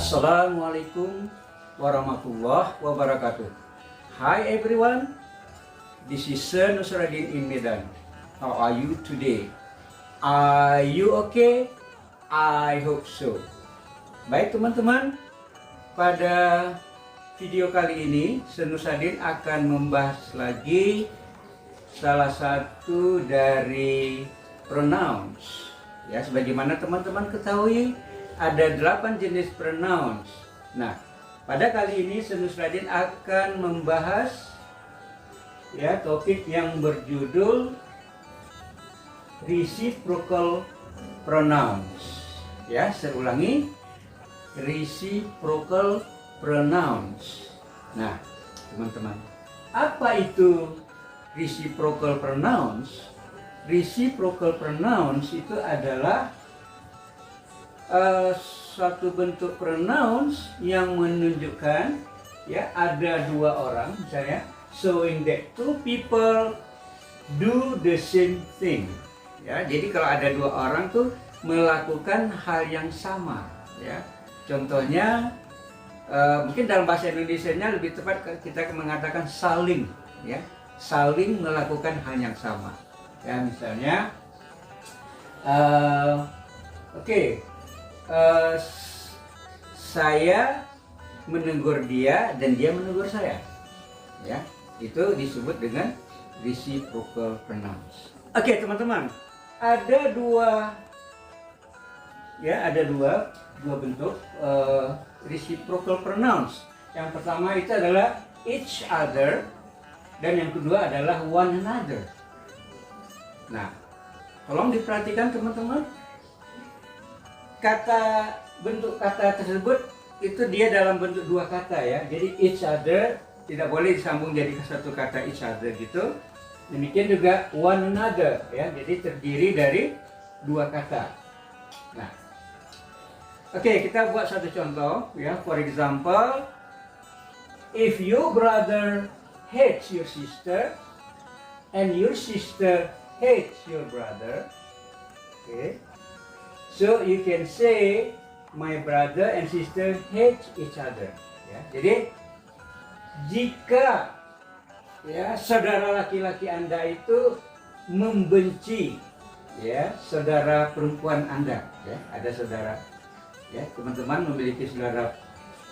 Assalamualaikum warahmatullahi wabarakatuh. Hi everyone, this is Sir Nusradin in Medan. How are you today? Are you okay? I hope so. Baik teman-teman, pada video kali ini Sir Nusradin akan membahas lagi salah satu dari pronouns. Ya, sebagaimana teman-teman ketahui, ada 8 jenis pronouns. Nah, pada kali ini Sir Nusradin akan membahas ya topik yang berjudul reciprocal pronouns. Ya, saya ulangi, reciprocal pronouns. Nah, teman-teman, apa itu reciprocal pronouns? Reciprocal pronouns itu adalah suatu bentuk pronouns yang menunjukkan ya ada dua orang, misalnya showing that two people do the same thing. Ya, jadi kalau ada dua orang tuh melakukan hal yang sama. Ya, contohnya mungkin dalam bahasa Indonesianya lebih tepat kita mengatakan saling, ya, saling melakukan hal yang sama. Ya, misalnya, saya menegur dia dan dia menegur saya. Ya, itu disebut dengan reciprocal pronouns. Oke, teman-teman, ada dua bentuk reciprocal pronouns. Yang pertama itu adalah each other dan yang kedua adalah one another. Nah, tolong diperhatikan teman-teman. Bentuk kata tersebut itu dia dalam bentuk dua kata ya. Jadi each other tidak boleh disambung jadi satu kata each other gitu. Demikian juga one another ya. Jadi terdiri dari dua kata. Nah, oke, kita buat satu contoh ya. For example, if your brother hates your sister and your sister hates your brother, okay, so you can say my brother and sister hate each other. Ya, jadi jika ya saudara laki-laki Anda itu membenci ya saudara perempuan Anda, ya ada saudara ya teman-teman memiliki saudara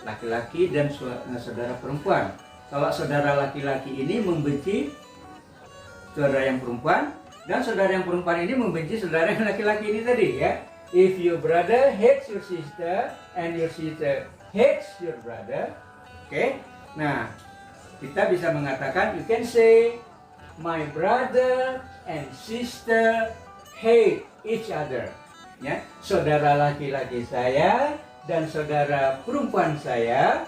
laki-laki dan saudara perempuan. Kalau saudara laki-laki ini membenci saudara yang perempuan dan saudara yang perempuan ini membenci saudara yang laki-laki ini tadi ya. If your brother hates your sister and your sister hates your brother, okay? Nah, kita bisa mengatakan, you can say my brother and sister hate each other. Ya, saudara laki-laki saya dan saudara perempuan saya,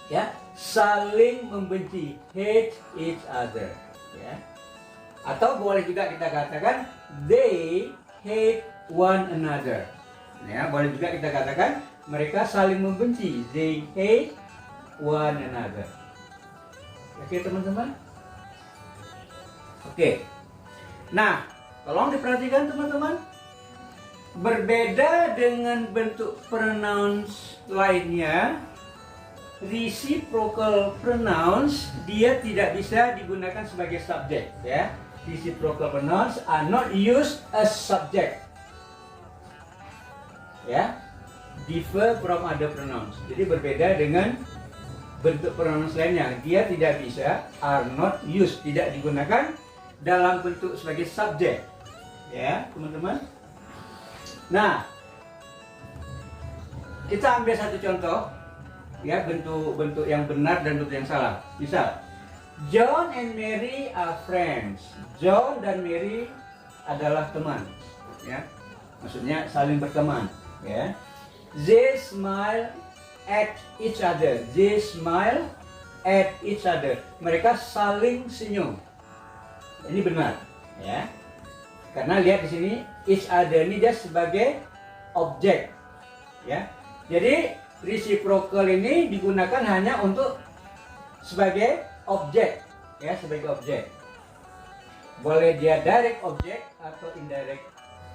ya, saling membenci, hate each other. Ya, atau boleh juga kita katakan they hate one another. Ya, boleh juga kita katakan mereka saling membenci. They hate one another. Oke, teman-teman. Oke. Nah, tolong diperhatikan teman-teman. Berbeda dengan bentuk pronouns lainnya, reciprocal pronouns dia tidak bisa digunakan sebagai subjek, ya. Reciprocal pronouns are not used as subject. Ya, differ from other pronouns. Jadi berbeda dengan bentuk pronouns lainnya, dia tidak bisa, are not used, tidak digunakan dalam bentuk sebagai subjek. Ya, teman-teman. Nah, kita ambil satu contoh, ya, bentuk yang benar dan bentuk yang salah. Misal, John and Mary are friends. John dan Mary adalah teman, ya, maksudnya saling berteman. Ya, they smile at each other. They smile at each other. Mereka saling senyum. Ini benar, ya. Karena lihat di sini each other ini dia sebagai objek, ya. Jadi reciprocal ini digunakan hanya untuk sebagai objek, ya, sebagai objek. Boleh dia direct objek atau indirect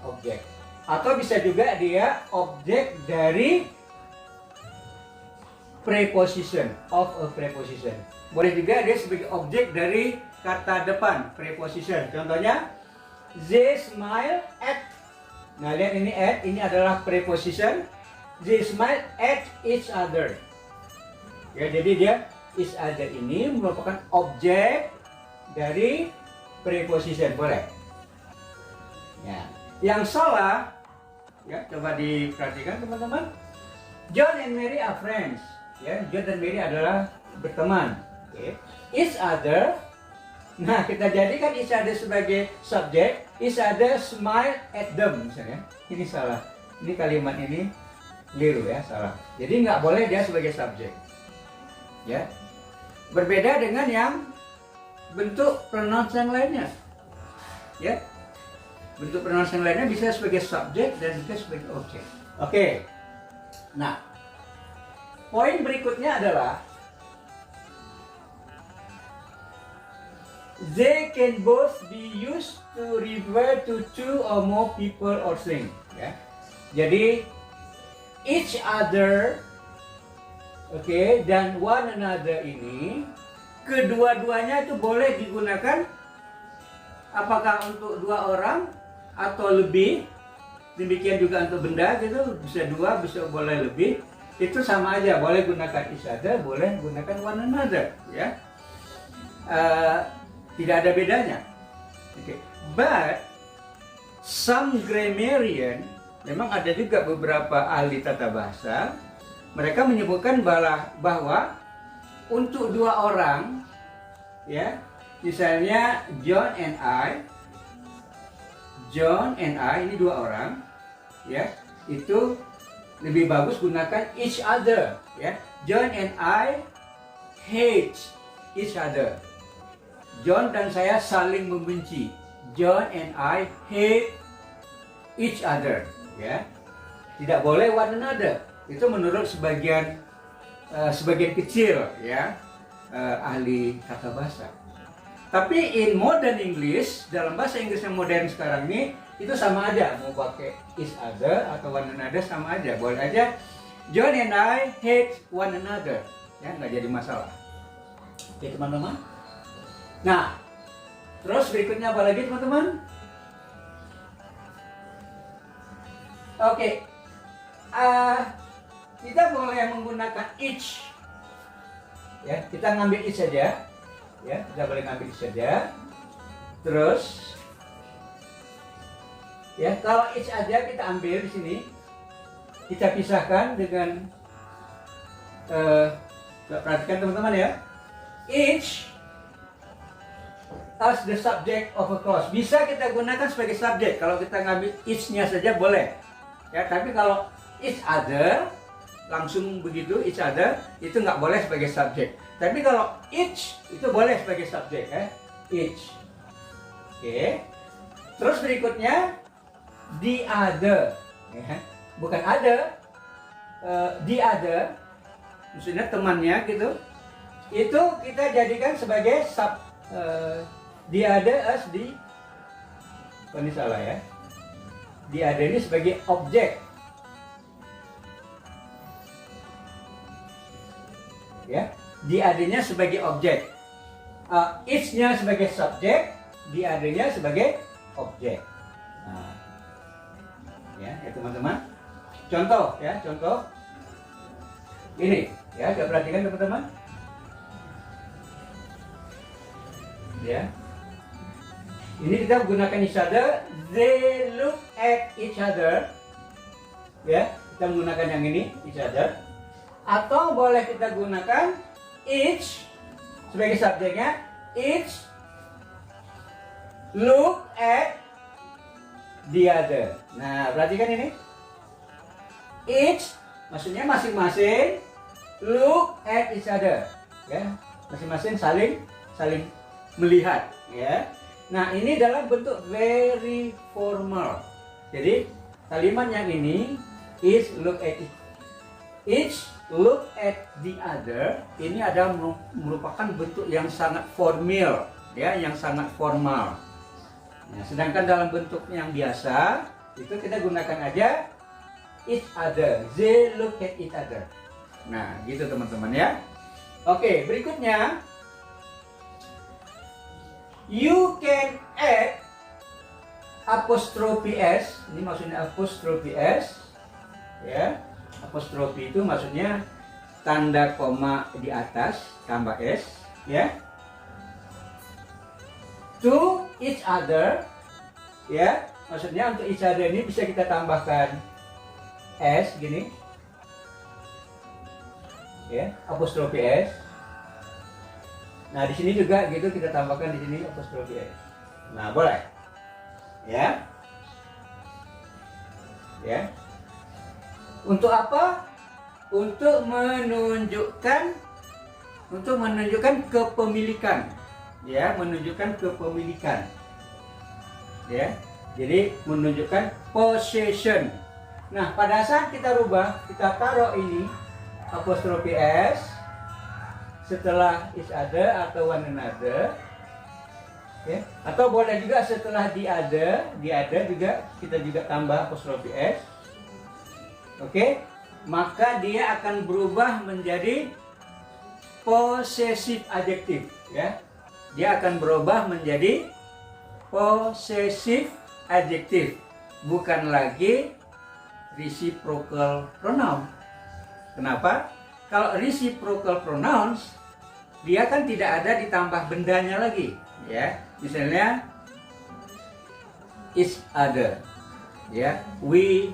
objek. Atau bisa juga dia objek dari preposition, of a preposition. Boleh juga dia sebagai objek dari kata depan, preposition. Contohnya, they smile at. Nah, lihat ini at, ini adalah preposition. They smile at each other. Ya, jadi dia each other ini merupakan objek dari preposition, boleh. Ya, yang salah, ya coba diperhatikan teman-teman. John and Mary are friends. Ya, John dan Mary adalah berteman. Okay. Each other. Nah, kita jadikan each other sebagai subjek. Each other smile at them, misalnya. Ini salah. Ini kalimat ini keliru ya, salah. Jadi nggak boleh dia sebagai subjek. Ya, berbeda dengan yang bentuk pronouns yang lainnya. Ya, bentuk pronouns yang lainnya bisa sebagai subjek dan bisa sebagai objek. Oke. Nah, poin berikutnya adalah they can both be used to refer to two or more people or things. Ya. Jadi each other, oke, dan one another ini kedua-duanya itu boleh digunakan apakah untuk dua orang atau lebih. Demikian juga untuk benda gitu, bisa dua, bisa boleh lebih. Itu sama aja, boleh gunakan each other, boleh gunakan one another, ya. Tidak ada bedanya. Okay. But some grammarian, memang ada juga beberapa ahli tata bahasa, mereka menyebutkan bahwa untuk dua orang, ya, misalnya John and I ini dua orang, ya, itu lebih bagus gunakan each other, ya. John and I hate each other. John dan saya saling membenci. John and I hate each other, ya. Tidak boleh one another. Itu menurut sebagian kecil, ya, ahli tata bahasa. Tapi in modern English, dalam bahasa Inggris yang modern sekarang ini, itu sama aja. Mau pakai each other atau one another sama aja. Boleh aja John and I hate one another, ya, nggak jadi masalah. Oke teman-teman. Nah, terus berikutnya apa lagi teman-teman? Oke, kita boleh menggunakan each, ya. Kita ngambil each saja, ya. Kita boleh ngambil each saja. Terus, ya, kalau each aja kita ambil di sini, kita pisahkan dengan, perhatikan teman-teman ya. Each as the subject of a clause. Bisa kita gunakan sebagai subjek. Kalau kita ngambil each-nya saja boleh. Ya, tapi kalau each other langsung begitu, each other itu nggak boleh sebagai subjek. Tapi kalau each itu boleh sebagai subjek, ya. Each. Oke. Terus berikutnya the other. Ya. Bukan other, the other. Maksudnya temannya gitu. Itu kita jadikan sebagai the other as the, ini salah ya. The other ini sebagai objek. Ya, the other-nya sebagai objek. Each-nya sebagai subjek, the other-nya sebagai objek. Nah, ya teman-teman. Contoh ya, contoh. Ini ya, coba perhatikan teman-teman. Ya. Ini kita gunakan each other. They look at each other. Ya, kita menggunakan yang ini, each other. Atau boleh kita gunakan each sebagai subjeknya. Each look at the other. Nah, perhatikan ini. Each maksudnya masing-masing look at each other. Ya, masing-masing saling melihat, ya. Nah, ini dalam bentuk very formal. Jadi, kalimat yang ini is look at each look at the other, ini adalah merupakan bentuk yang sangat formal, ya, yang sangat formal. Nah, sedangkan dalam bentuk yang biasa, itu kita gunakan aja each other. They look at each other. Nah, gitu teman-teman ya. Oke, berikutnya you can add apostrophe s. Ini maksudnya apostrophe s ya. Apostrofi itu maksudnya tanda koma di atas tambah s ya. To each other ya. Maksudnya untuk each other ini bisa kita tambahkan s gini. Ya, apostrofi s. Nah, di sini juga gitu kita tambahkan di sini apostrofi s. Nah, boleh. Ya. Ya. Untuk apa? Untuk menunjukkan kepemilikan. Ya, menunjukkan kepemilikan. Ya. Jadi menunjukkan possession. Nah, pada saat kita rubah, kita taruh ini apostrofi s setelah each other atau one another. Ya. Atau boleh juga setelah di other juga kita juga tambah apostrofi s. Oke, maka dia akan berubah menjadi possessive adjective ya. Dia akan berubah menjadi possessive adjective, bukan lagi reciprocal pronoun. Kenapa? Kalau reciprocal pronouns dia kan tidak ada ditambah bendanya lagi ya. Misalnya each other ya, we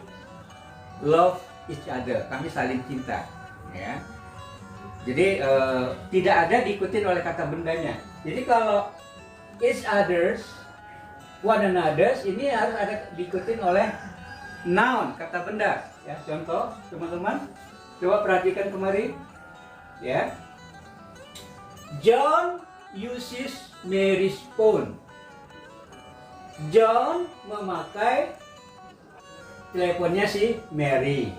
love each other, kami saling cinta ya. Jadi tidak ada diikutin oleh kata bendanya. Jadi kalau each others, one another's ini harus ada diikutin oleh noun, kata benda ya. Contoh teman-teman, coba perhatikan kemari ya. John uses Mary's phone. John memakai teleponnya si Mary.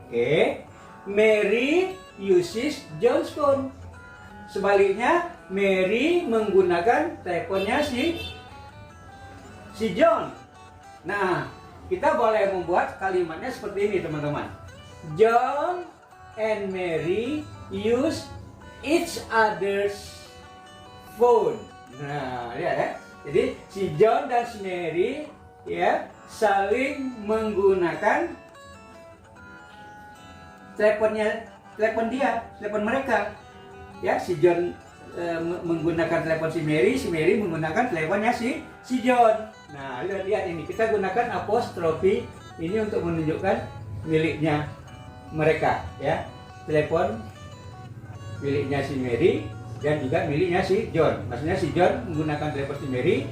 Oke. Mary uses John's phone. Sebaliknya, Mary menggunakan teleponnya si John. Nah, kita boleh membuat kalimatnya seperti ini, teman-teman. John and Mary use each other's phone. Nah, lihat ya. Jadi si John dan si Mary ya saling menggunakan telepon mereka. Ya, si John menggunakan telepon si Mary menggunakan teleponnya si John. Nah, lihat ini, kita gunakan apostrofi ini untuk menunjukkan miliknya mereka ya. Telepon miliknya si Mary dan juga miliknya si John. Maksudnya si John menggunakan telepon si Mary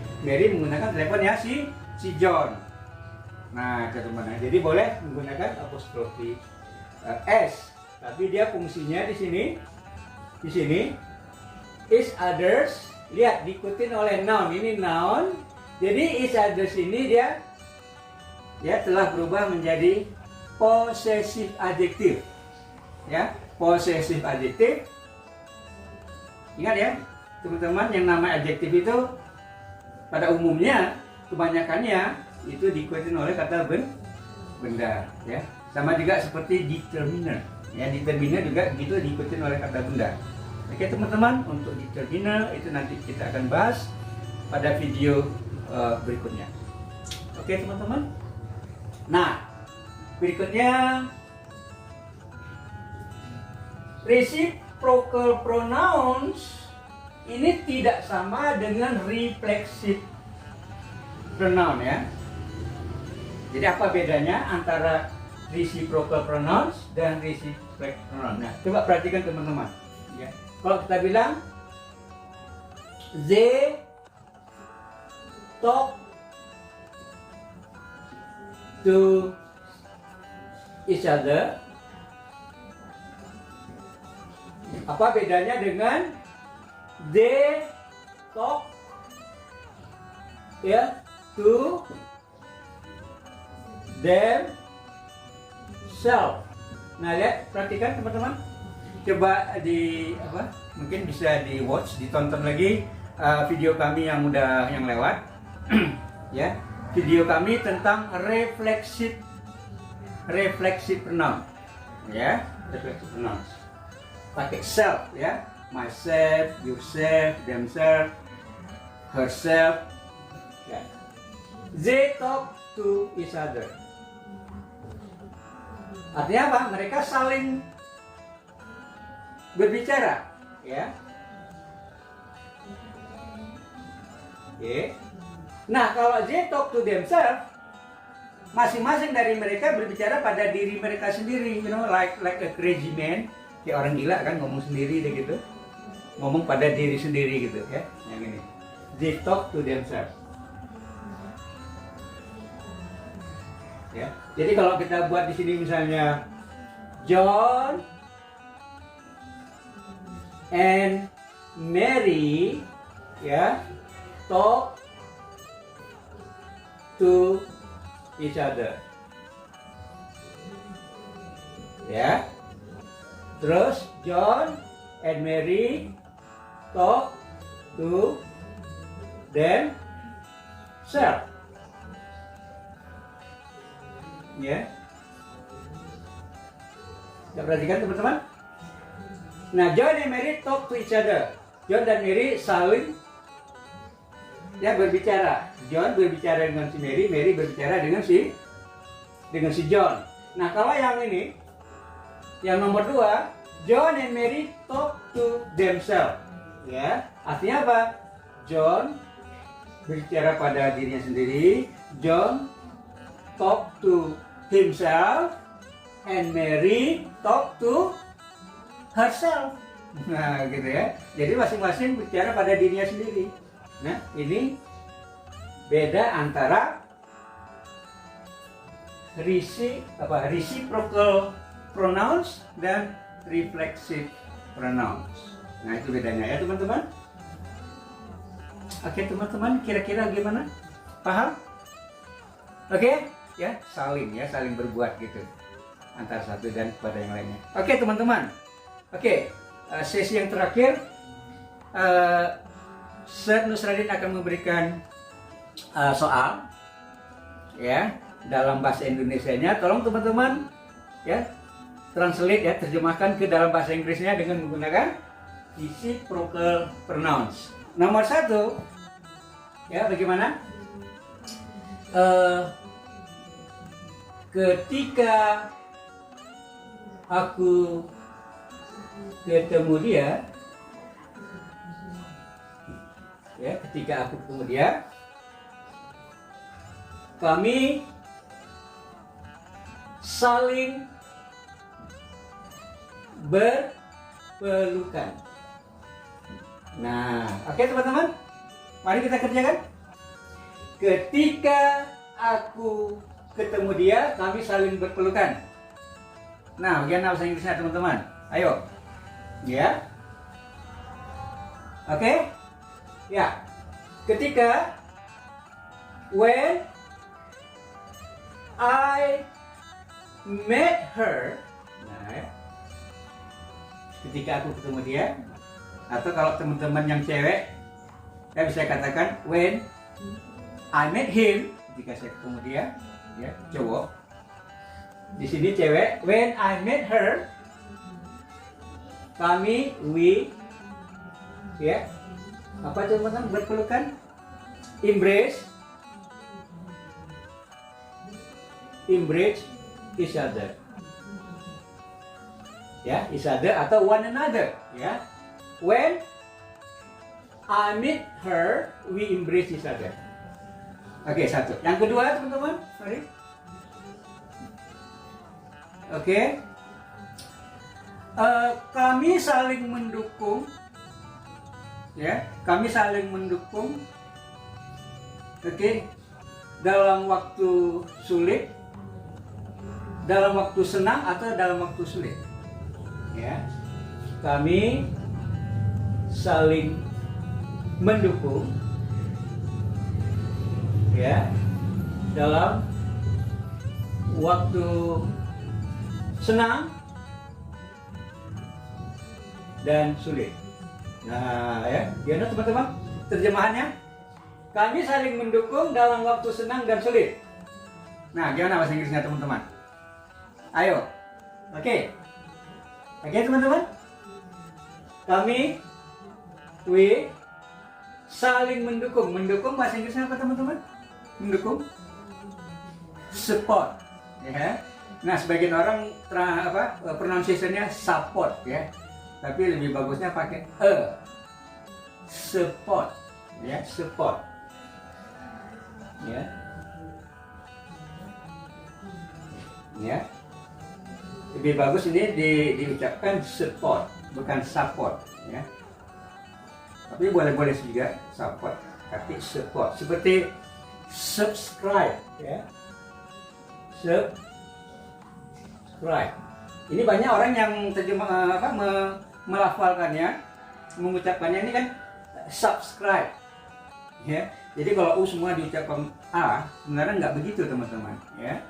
menggunakan teleponnya si John. Nah, teman-teman, jadi boleh menggunakan apostrofi s, tapi dia fungsinya di sini each others. Lihat, diikutin oleh noun. Ini noun. Jadi each others ini dia telah berubah menjadi possessive adjective. Ya, possessive adjective. Ingat ya, teman-teman, yang nama adjektif itu pada umumnya kebanyakannya itu diikutin oleh kata benda ya. Sama juga seperti determiner. Ya, determiner juga gitu diikutin oleh kata benda. Oke teman-teman, untuk determiner itu nanti kita akan bahas pada video berikutnya. Oke teman-teman. Nah, berikutnya reciprocal pronouns ini tidak sama dengan reflexive pronoun ya. Jadi apa bedanya antara reciprocal pronouns dan reflexive pronoun? Nah, coba perhatikan teman-teman. Ya. Kalau kita bilang they talk to each other, apa bedanya dengan they talk ya to themselves. Nah, lihat, perhatikan teman-teman. Coba mungkin bisa di watch, ditonton lagi video kami yang lewat ya. Video kami tentang reflexive pronoun ya, reflexive pronouns. pakai self ya, myself, yourself, themselves, herself. Ya. They talk to each other. Artinya apa? Mereka saling berbicara, ya. Okay. Nah, kalau they talk to themselves, masing-masing dari mereka berbicara pada diri mereka sendiri, like a crazy man, kayak orang gila kan, ngomong sendiri deh gitu, ngomong pada diri sendiri gitu ya, yang ini. They talk to themselves. Ya, jadi kalau kita buat di sini misalnya John and Mary, ya, talk to each other. Ya. Terus John and Mary talk to themselves. Ya. Kita perhatikan teman-teman. Nah, John and Mary talk to each other. John dan Mary saling ya berbicara. John berbicara dengan si Mary, Mary berbicara dengan si John. Nah, kalau yang ini, yang nomor 2, John and Mary talk to themselves. Ya, artinya apa? John berbicara pada dirinya sendiri, John talk to himself, and Mary talk to herself. Nah, gitu ya. Jadi masing-masing bicara pada dirinya sendiri. Nah, ini beda antara reciprocal pronouns dan reflexive pronouns. Nah, itu bedanya ya teman-teman. Oke teman-teman, kira-kira gimana? Paham? Oke? Ya, saling berbuat gitu antara satu dan kepada yang lainnya. Oke teman-teman. Oke, sesi yang terakhir, Sir Nusradin akan memberikan soal ya dalam bahasa Indonesianya. Tolong teman-teman ya translate ya, terjemahkan ke dalam bahasa Inggrisnya dengan menggunakan reciprocal pronouns. Nomor 1 ya, bagaimana? Ketika aku ketemu dia, ya, ketika aku ketemu dia, kami saling berpelukan. Nah, oke teman-teman, mari kita kerjakan. Ketika aku ketemu dia, kami saling berpelukan. Nah, bagaimana bahasa Inggrisnya teman-teman? Ayo, ya, oke, ya. Ketika, when I met her, nah, ya. Ketika aku ketemu dia, atau kalau teman-teman yang cewek, saya bisa katakan when I met him, ketika saya ketemu dia, ya, cowok. Di sini cewek, when I met her, kami, we, ya, apa teman-teman, berpelukan, embrace each other, ya, each other atau one another, ya. When I meet her, we embrace each other. Oke, satu. Yang kedua teman-teman, mari. Oke. Kami saling mendukung, ya. Kami saling mendukung. Oke. Dalam waktu sulit, dalam waktu senang atau dalam waktu sulit, ya. Kami saling mendukung, ya, dalam waktu senang dan sulit. Nah, ya, gimana teman-teman terjemahannya? Kami saling mendukung dalam waktu senang dan sulit. Nah, gimana bahasa Inggrisnya teman-teman? Ayo, oke, teman-teman. we saling mendukung. Mendukung bahasa Inggrisnya apa teman-teman? Mendukung, support, ya. Nah, sebagian orang pronunciation-nya support, ya. Tapi lebih bagusnya pakai support, ya, support, ya, ya. Lebih bagus ini diucapkan support, bukan support, ya. Tapi boleh-boleh juga support, tapi support. Seperti subscribe, ya. Subscribe. Ini banyak orang yang melafalkannya, mengucapkannya ini kan subscribe, ya. Jadi kalau U semua diucapkan A, sebenarnya nggak begitu teman-teman, ya.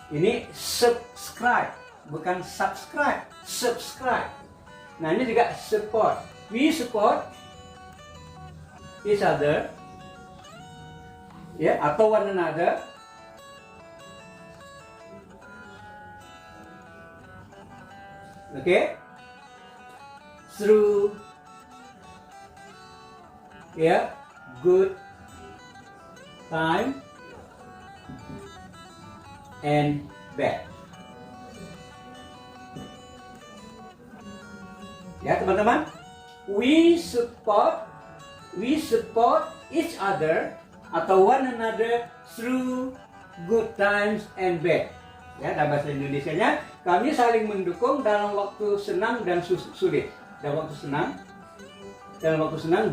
Ini subscribe, bukan subscribe, subscribe. Nah, ini juga support. We support each other, ya, atau one another. Okay, through, ya, good time and bad. Ya teman-teman, we support each other atau one another through good times and bad. Ya, dalam bahasa Indonesianya, kami saling mendukung dalam waktu senang dan sulit. Dalam waktu senang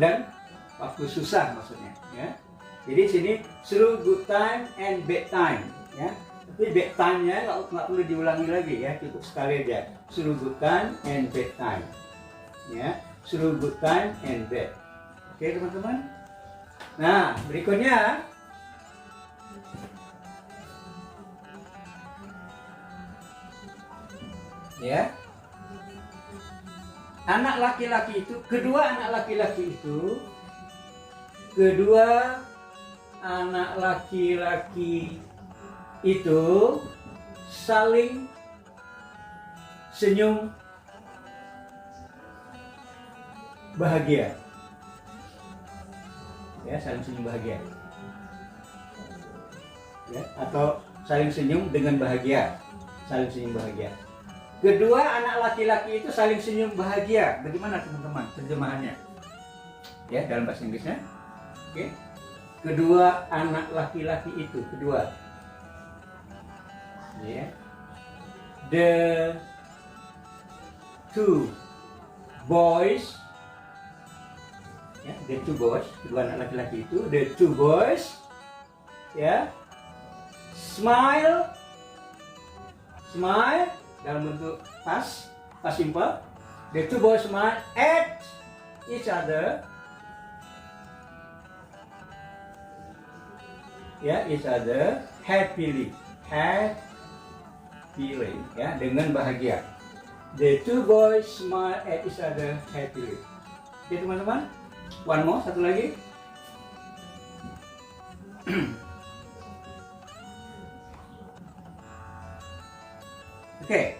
dan waktu susah maksudnya, ya. Jadi sini through good time and bad time, ya. Tapi bad time-nya nggak perlu diulangi lagi, ya, cukup sekali aja. Through good time and bad time, ya. Through good time and bad. Oke teman-teman. Nah, berikutnya ya, anak laki-laki itu, kedua anak laki-laki itu saling senyum bahagia, ya, saling senyum bahagia, ya, atau saling senyum dengan bahagia, saling senyum bahagia. Kedua anak laki-laki itu saling senyum bahagia. Bagaimana teman-teman terjemahannya? Ya, dalam bahasa Inggrisnya. Oke. Kedua anak laki-laki itu, kedua. Ya. The two boys. Ya, the two boys, kedua anak laki-laki itu, the two boys. Ya. Smile dalam bentuk past simple. The two boys smile at each other, ya, each other happily, ya, dengan bahagia. The two boys smile at each other happily. Oke teman-teman, one more, satu lagi. Oke.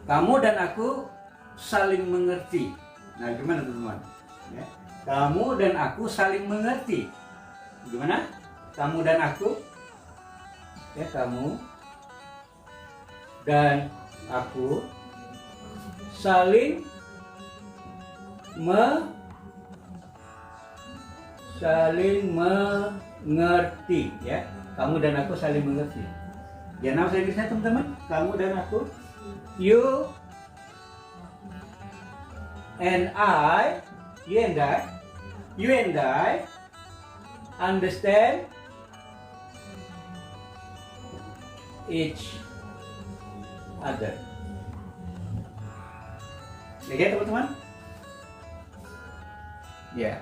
Kamu dan aku saling mengerti. Nah, gimana teman-teman? Ya. Kamu dan aku saling mengerti. Gimana? Kamu dan aku, ya, kamu dan aku saling mengerti, ya. Kamu dan aku saling mengerti. Ya, nama saya Inggrisnya teman-teman. Kamu dan aku, you and I understand each other. Oke teman-teman? Ya.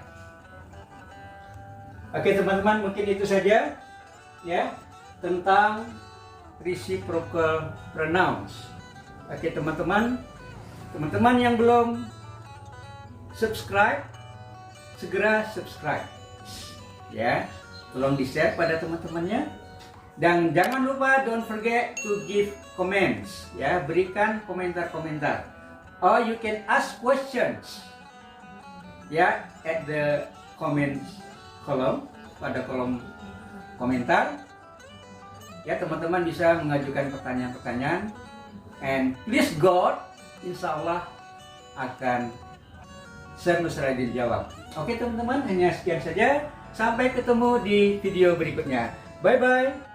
Oke teman-teman, mungkin itu saja, ya, tentang reciprocal pronouns. Oke teman-teman yang belum subscribe, segera subscribe, ya, tolong di share pada teman-temannya, dan jangan lupa don't forget to give comments, ya, berikan komentar-komentar. or you can ask questions ya at the comment column, pada kolom komentar ya. Teman-teman bisa mengajukan pertanyaan-pertanyaan, and please God, insya Allah akan Sir Nusradin jawab. Oke teman-teman, hanya sekian saja. Sampai ketemu di video berikutnya. Bye bye.